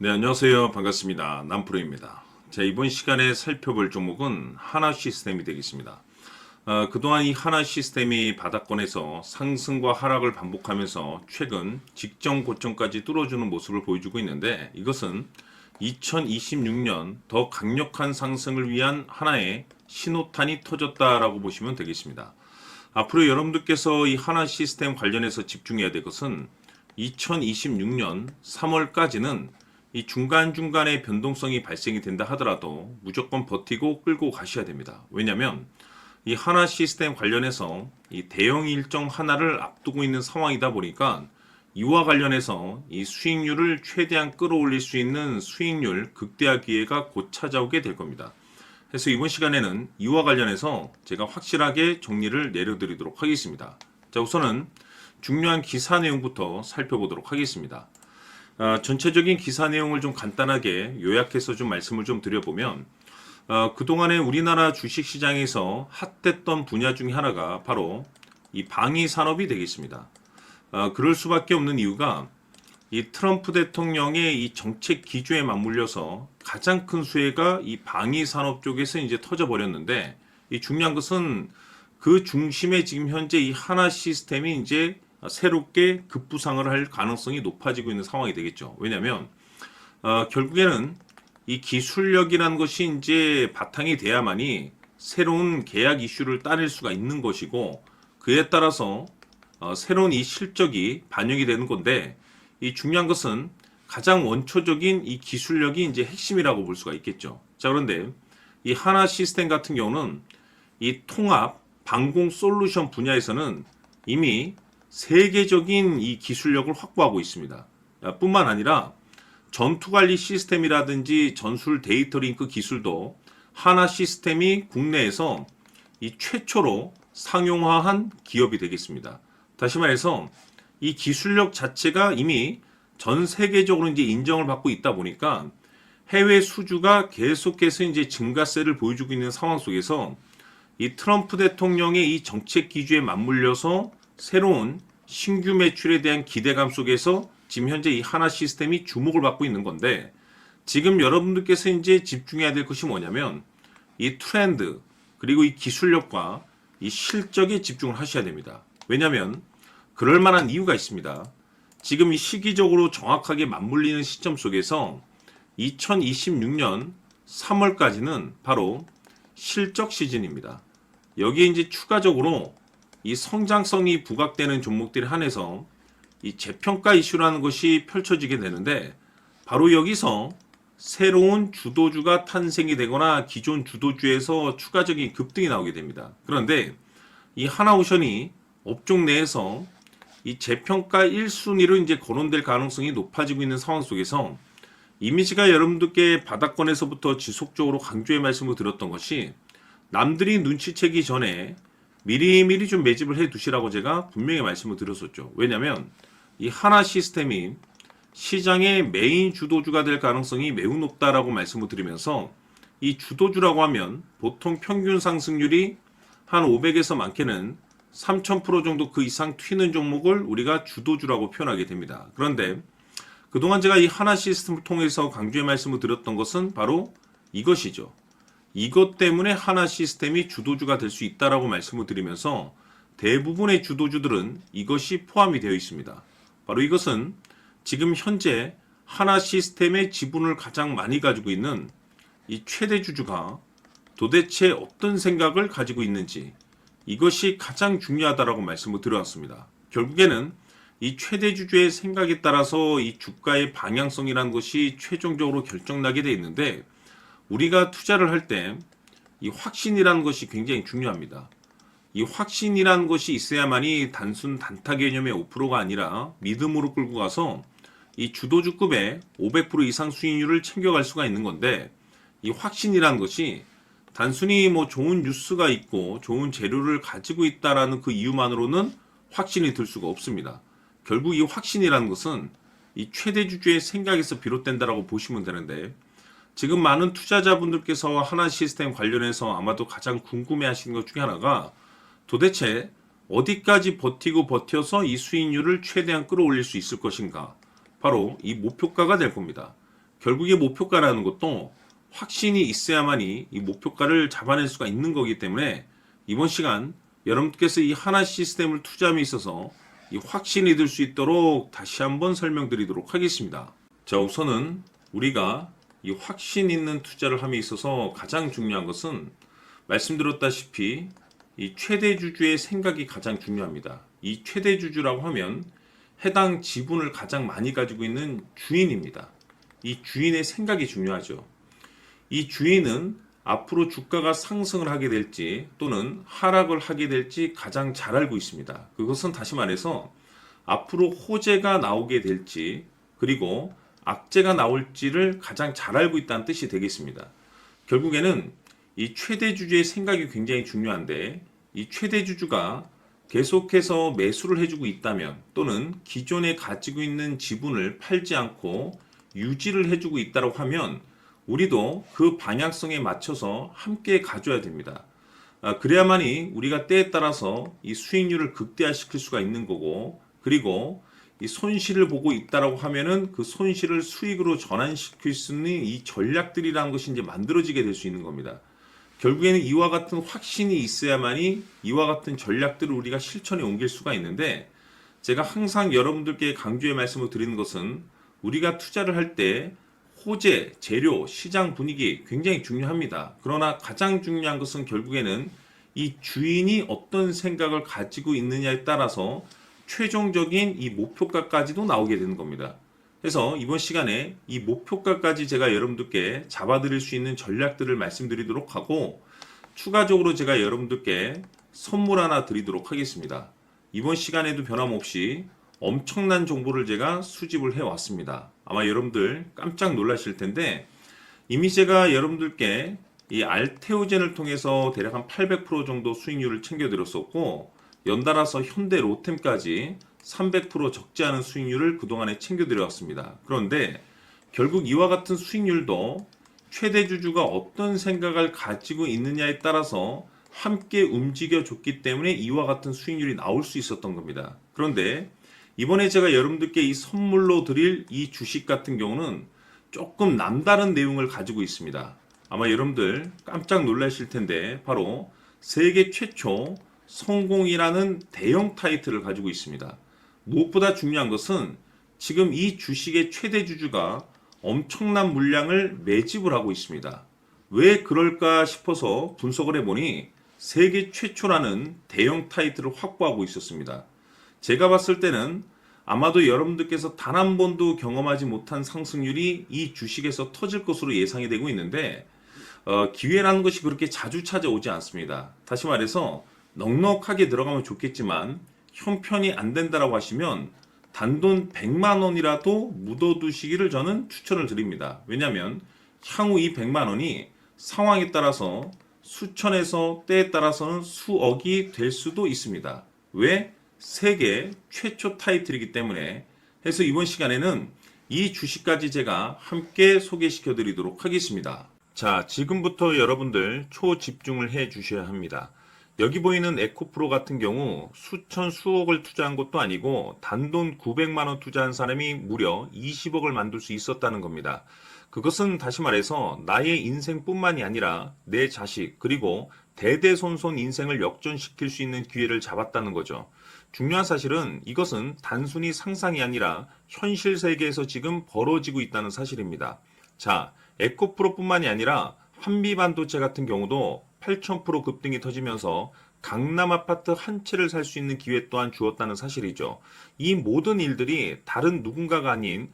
네, 안녕하세요. 반갑습니다. 남프로입니다. 자, 이번 시간에 살펴볼 종목은 하나 시스템이 되겠습니다. 그동안 이 하나 시스템이 바닥권에서 상승과 하락을 반복하면서 최근 직전 고점까지 뚫어주는 모습을 보여주고 있는데, 이것은 2026년 더 강력한 상승을 위한 하나의 신호탄이 터졌다라고 보시면 되겠습니다. 앞으로 여러분들께서 이 하나 시스템 관련해서 집중해야 될 것은 2026년 3월까지는 이 중간중간에 변동성이 발생이 된다 하더라도 무조건 버티고 끌고 가셔야 됩니다. 왜냐하면 이 하나 시스템 관련해서 이 대형 일정 하나를 앞두고 있는 상황이다 보니까 이와 관련해서 이 수익률을 최대한 끌어올릴 수 있는 수익률 극대화 기회가 곧 찾아오게 될 겁니다. 그래서 이번 시간에는 이와 관련해서 제가 확실하게 정리를 내려드리도록 하겠습니다. 자, 우선은 중요한 기사 내용부터 살펴보도록 하겠습니다. 전체적인 기사 내용을 좀 간단하게 요약해서 좀 말씀을 좀 드려보면, 그동안에 우리나라 주식시장에서 핫했던 분야 중에 하나가 바로 이 방위 산업이 되겠습니다. 그럴 수밖에 없는 이유가 이 트럼프 대통령의 이 정책 기조에 맞물려서 가장 큰 수혜가 이 방위 산업 쪽에서 이제 터져버렸는데, 이 중요한 것은 그 중심에 지금 현재 이 하나 시스템이 이제 새롭게 급부상을 할 가능성이 높아지고 있는 상황이 되겠죠. 왜냐하면 결국에는 이 기술력이라는 것이 이제 바탕이 돼야만이 새로운 계약 이슈를 따낼 수가 있는 것이고, 그에 따라서 새로운 이 실적이 반영이 되는 건데, 이 중요한 것은 가장 원초적인 이 기술력이 이제 핵심이라고 볼 수가 있겠죠. 자, 그런데 이 하나 시스템 같은 경우는 이 통합 방공 솔루션 분야에서는 이미 세계적인 이 기술력을 확보하고 있습니다. 뿐만 아니라 전투관리 시스템이라든지 전술 데이터 링크 기술도 하나 시스템이 국내에서 이 최초로 상용화한 기업이 되겠습니다. 다시 말해서 이 기술력 자체가 이미 전 세계적으로 이제 인정을 받고 있다 보니까 해외 수주가 계속해서 이제 증가세를 보여주고 있는 상황 속에서 이 트럼프 대통령의 이 정책 기조에 맞물려서 새로운 신규 매출에 대한 기대감 속에서 지금 현재 이 하나 시스템이 주목을 받고 있는 건데, 지금 여러분들께서 이제 집중해야 될 것이 뭐냐면 이 트렌드 그리고 이 기술력과 이 실적에 집중을 하셔야 됩니다. 왜냐하면 그럴 만한 이유가 있습니다. 지금 이 시기적으로 정확하게 맞물리는 시점 속에서 2026년 3월까지는 바로 실적 시즌입니다. 여기에 이제 추가적으로 이 성장성이 부각되는 종목들에 한해서 이 재평가 이슈라는 것이 펼쳐지게 되는데, 바로 여기서 새로운 주도주가 탄생이 되거나 기존 주도주에서 추가적인 급등이 나오게 됩니다. 그런데 이 하나오션이 업종 내에서 이 재평가 1순위로 이제 거론될 가능성이 높아지고 있는 상황 속에서 이미지가 여러분들께 바닥권에서부터 지속적으로 강조의 말씀을 드렸던 것이, 남들이 눈치채기 전에 미리미리 좀 매집을 해 두시라고 제가 분명히 말씀을 드렸었죠. 왜냐하면 이 하나 시스템이 시장의 메인 주도주가 될 가능성이 매우 높다라고 말씀을 드리면서, 이 주도주라고 하면 보통 평균 상승률이 한 500에서 많게는 3000% 정도 그 이상 튀는 종목을 우리가 주도주라고 표현하게 됩니다. 그런데 그동안 제가 이 하나 시스템을 통해서 강조의 말씀을 드렸던 것은 바로 이것이죠. 이것 때문에 하나 시스템이 주도주가 될 수 있다라고 말씀을 드리면서 대부분의 주도주들은 이것이 포함이 되어 있습니다. 바로 이것은 지금 현재 하나 시스템의 지분을 가장 많이 가지고 있는 이 최대 주주가 도대체 어떤 생각을 가지고 있는지, 이것이 가장 중요하다라고 말씀을 드려왔습니다. 결국에는 이 최대 주주의 생각에 따라서 이 주가의 방향성이라는 것이 최종적으로 결정나게 돼 있는데, 우리가 투자를 할 때 이 확신이라는 것이 굉장히 중요합니다. 이 확신이라는 것이 있어야만이 단순 단타 개념의 5%가 아니라 믿음으로 끌고 가서 이 주도주급의 500% 이상 수익률을 챙겨갈 수가 있는 건데, 이 확신이라는 것이 단순히 뭐 좋은 뉴스가 있고 좋은 재료를 가지고 있다라는 그 이유만으로는 확신이 들 수가 없습니다. 결국 이 확신이라는 것은 이 최대 주주의 생각에서 비롯된다라고 보시면 되는데, 지금 많은 투자자분들께서 하나 시스템 관련해서 아마도 가장 궁금해 하시는 것 중에 하나가, 도대체 어디까지 버티고 버텨서 이 수익률을 최대한 끌어올릴 수 있을 것인가, 바로 이 목표가가 될 겁니다. 결국에 목표가라는 것도 확신이 있어야만이 이 목표가를 잡아낼 수가 있는 거기 때문에 이번 시간 여러분께서 이 하나 시스템을 투자함에 있어서 이 확신이 들 수 있도록 다시 한번 설명드리도록 하겠습니다. 자, 우선은 우리가 이 확신 있는 투자를 함에 있어서 가장 중요한 것은 말씀드렸다시피 이 최대 주주의 생각이 가장 중요합니다. 이 최대 주주라고 하면 해당 지분을 가장 많이 가지고 있는 주인입니다. 이 주인의 생각이 중요하죠. 이 주인은 앞으로 주가가 상승을 하게 될지 또는 하락을 하게 될지 가장 잘 알고 있습니다. 그것은 다시 말해서 앞으로 호재가 나오게 될지 그리고 악재가 나올지를 가장 잘 알고 있다는 뜻이 되겠습니다. 결국에는 이 최대 주주의 생각이 굉장히 중요한데 이 최대 주주가 계속해서 매수를 해주고 있다면 또는 기존에 가지고 있는 지분을 팔지 않고 유지를 해주고 있다고 하면 우리도 그 방향성에 맞춰서 함께 가져야 됩니다. 그래야만이 우리가 때에 따라서 이 수익률을 극대화시킬 수가 있는 거고 그리고 이 손실을 보고 있다라고 하면은 그 손실을 수익으로 전환시킬 수 있는 이 전략들이라는 것이 이제 만들어지게 될 수 있는 겁니다. 결국에는 이와 같은 확신이 있어야만이 이와 같은 전략들을 우리가 실천에 옮길 수가 있는데 제가 항상 여러분들께 강조의 말씀을 드리는 것은 우리가 투자를 할 때 호재, 재료, 시장 분위기 굉장히 중요합니다. 그러나 가장 중요한 것은 결국에는 이 주인이 어떤 생각을 가지고 있느냐에 따라서 최종적인 이 목표가까지도 나오게 되는 겁니다. 그래서 이번 시간에 이 목표가까지 제가 여러분들께 잡아드릴 수 있는 전략들을 말씀드리도록 하고 추가적으로 제가 여러분들께 선물 하나 드리도록 하겠습니다. 이번 시간에도 변함없이 엄청난 정보를 제가 수집을 해왔습니다. 아마 여러분들 깜짝 놀라실 텐데 이미 제가 여러분들께 이 알테오젠을 통해서 대략 한 800% 정도 수익률을 챙겨드렸었고 연달아서 현대 로템까지 300% 적지 않은 수익률을 그동안에 챙겨드려왔습니다. 그런데 결국 이와 같은 수익률도 최대 주주가 어떤 생각을 가지고 있느냐에 따라서 함께 움직여줬기 때문에 이와 같은 수익률이 나올 수 있었던 겁니다. 그런데 이번에 제가 여러분들께 이 선물로 드릴 이 주식 같은 경우는 조금 남다른 내용을 가지고 있습니다. 아마 여러분들 깜짝 놀라실 텐데 바로 세계 최초 성공이라는 대형 타이틀을 가지고 있습니다. 무엇보다 중요한 것은 지금 이 주식의 최대 주주가 엄청난 물량을 매집을 하고 있습니다. 왜 그럴까 싶어서 분석을 해보니 세계 최초라는 대형 타이틀을 확보하고 있었습니다. 제가 봤을 때는 아마도 여러분들께서 단 한 번도 경험하지 못한 상승률이 이 주식에서 터질 것으로 예상이 되고 있는데 기회라는 것이 그렇게 자주 찾아오지 않습니다. 다시 말해서 넉넉하게 들어가면 좋겠지만 형편이 안 된다라고 하시면 단돈 100만 원이라도 묻어두시기를 저는 추천을 드립니다. 왜냐하면 향후 이 100만 원이 상황에 따라서 수천에서 때에 따라서는 수억이 될 수도 있습니다. 왜? 세계 최초 타이틀이기 때문에. 해서 이번 시간에는 이 주식까지 제가 함께 소개시켜 드리도록 하겠습니다. 자, 지금부터 여러분들 초집중을 해 주셔야 합니다. 여기 보이는 에코프로 같은 경우 수천 수억을 투자한 것도 아니고 단돈 900만 원 투자한 사람이 무려 20억을 만들 수 있었다는 겁니다. 그것은 다시 말해서 나의 인생뿐만이 아니라 내 자식 그리고 대대손손 인생을 역전시킬 수 있는 기회를 잡았다는 거죠. 중요한 사실은 이것은 단순히 상상이 아니라 현실 세계에서 지금 벌어지고 있다는 사실입니다. 자, 에코프로뿐만이 아니라 한미반도체 같은 경우도 8,000% 급등이 터지면서 강남 아파트 한 채를 살 수 있는 기회 또한 주었다는 사실이죠. 이 모든 일들이 다른 누군가가 아닌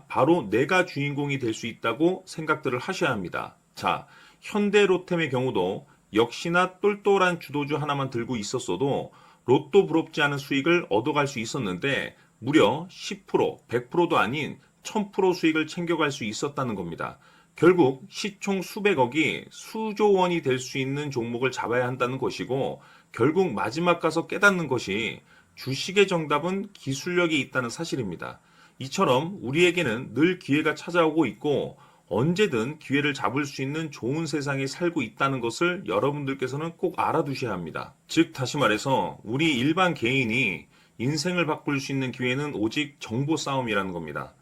바로 내가 주인공이 될 수 있다고 생각들을 하셔야 합니다. 자, 현대로템의 경우도 역시나 똘똘한 주도주 하나만 들고 있었어도 로또 부럽지 않은 수익을 얻어갈 수 있었는데 무려 10%, 100%도 아닌 1000% 수익을 챙겨갈 수 있었다는 겁니다. 결국 시총 수백억이 수조 원이 될 수 있는 종목을 잡아야 한다는 것이고 결국 마지막 가서 깨닫는 것이 주식의 정답은 기술력이 있다는 사실입니다. 이처럼 우리에게는 늘 기회가 찾아오고 있고 언제든 기회를 잡을 수 있는 좋은 세상에 살고 있다는 것을 여러분들께서는 꼭 알아두셔야 합니다. 즉 다시 말해서 우리 일반 개인이 인생을 바꿀 수 있는 기회는 오직 정보 싸움이라는 겁니다.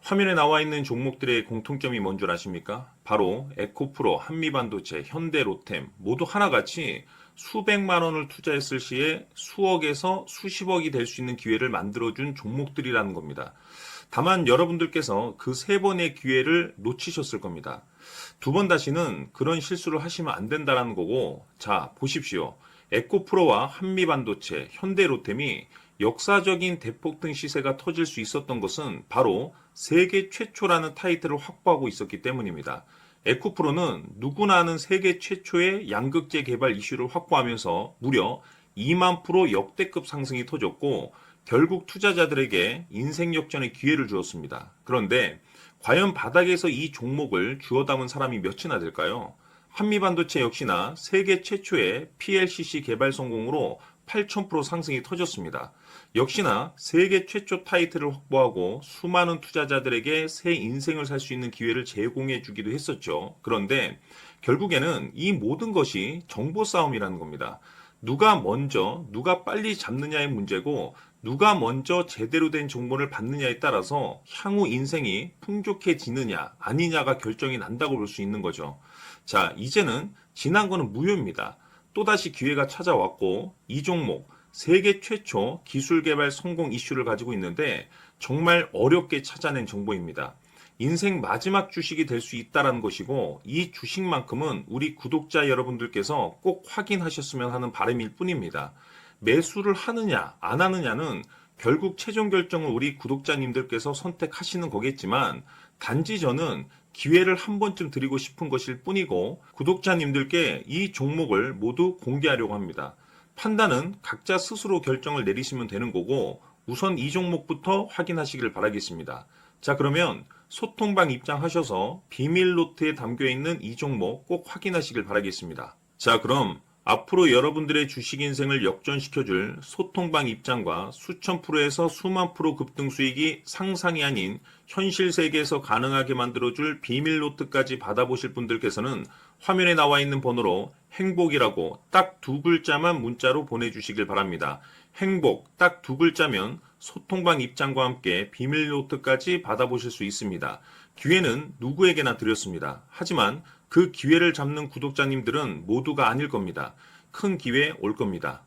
화면에 나와 있는 종목들의 공통점이 뭔 줄 아십니까? 바로 에코프로, 한미반도체, 현대로템 모두 하나같이 수백만 원을 투자했을 시에 수억에서 수십억이 될 수 있는 기회를 만들어준 종목들이라는 겁니다. 다만 여러분들께서 그 세 번의 기회를 놓치셨을 겁니다. 두 번 다시는 그런 실수를 하시면 안 된다는 거고, 자, 보십시오. 에코프로와 한미반도체, 현대로템이 역사적인 대폭등 시세가 터질 수 있었던 것은 바로 세계 최초라는 타이틀을 확보하고 있었기 때문입니다. 에코프로는 누구나 아는 세계 최초의 양극재 개발 이슈를 확보하면서 무려 2만 프로 역대급 상승이 터졌고, 결국 투자자들에게 인생 역전의 기회를 주었습니다. 그런데 과연 바닥에서 이 종목을 주워 담은 사람이 몇이나 될까요? 한미반도체 역시나 세계 최초의 PLCC 개발 성공으로 8,000% 상승이 터졌습니다. 역시나 세계 최초 타이틀을 확보하고 수많은 투자자들에게 새 인생을 살 수 있는 기회를 제공해 주기도 했었죠. 그런데 결국에는 이 모든 것이 정보 싸움이라는 겁니다. 누가 먼저, 누가 빨리 잡느냐의 문제고, 누가 먼저 제대로 된 정보를 받느냐에 따라서 향후 인생이 풍족해지느냐, 아니냐가 결정이 난다고 볼 수 있는 거죠. 자, 이제는 지난 거는 무효입니다. 또다시 기회가 찾아왔고, 이 종목, 세계 최초 기술 개발 성공 이슈를 가지고 있는데, 정말 어렵게 찾아낸 정보입니다. 인생 마지막 주식이 될 수 있다는 것이고, 이 주식만큼은 우리 구독자 여러분들께서 꼭 확인하셨으면 하는 바람일 뿐입니다. 매수를 하느냐 안 하느냐는 결국 최종 결정을 우리 구독자님들께서 선택하시는 거겠지만, 단지 저는 기회를 한 번쯤 드리고 싶은 것일 뿐이고, 구독자님들께 이 종목을 모두 공개하려고 합니다. 판단은 각자 스스로 결정을 내리시면 되는 거고, 우선 이 종목부터 확인하시길 바라겠습니다. 자, 그러면 소통방 입장하셔서 비밀 노트에 담겨 있는 이 종목 꼭 확인하시길 바라겠습니다. 자, 그럼 앞으로 여러분들의 주식 인생을 역전시켜줄 소통방 입장과 수천 프로에서 수만 프로 급등 수익이 상상이 아닌 현실 세계에서 가능하게 만들어줄 비밀 노트까지 받아보실 분들께서는 화면에 나와 있는 번호로 행복이라고 딱 두 글자만 문자로 보내주시길 바랍니다. 행복 딱 두 글자면 소통방 입장과 함께 비밀 노트까지 받아보실 수 있습니다. 기회는 누구에게나 드렸습니다. 하지만 그 기회를 잡는 구독자님들은 모두가 아닐 겁니다. 큰 기회 올 겁니다.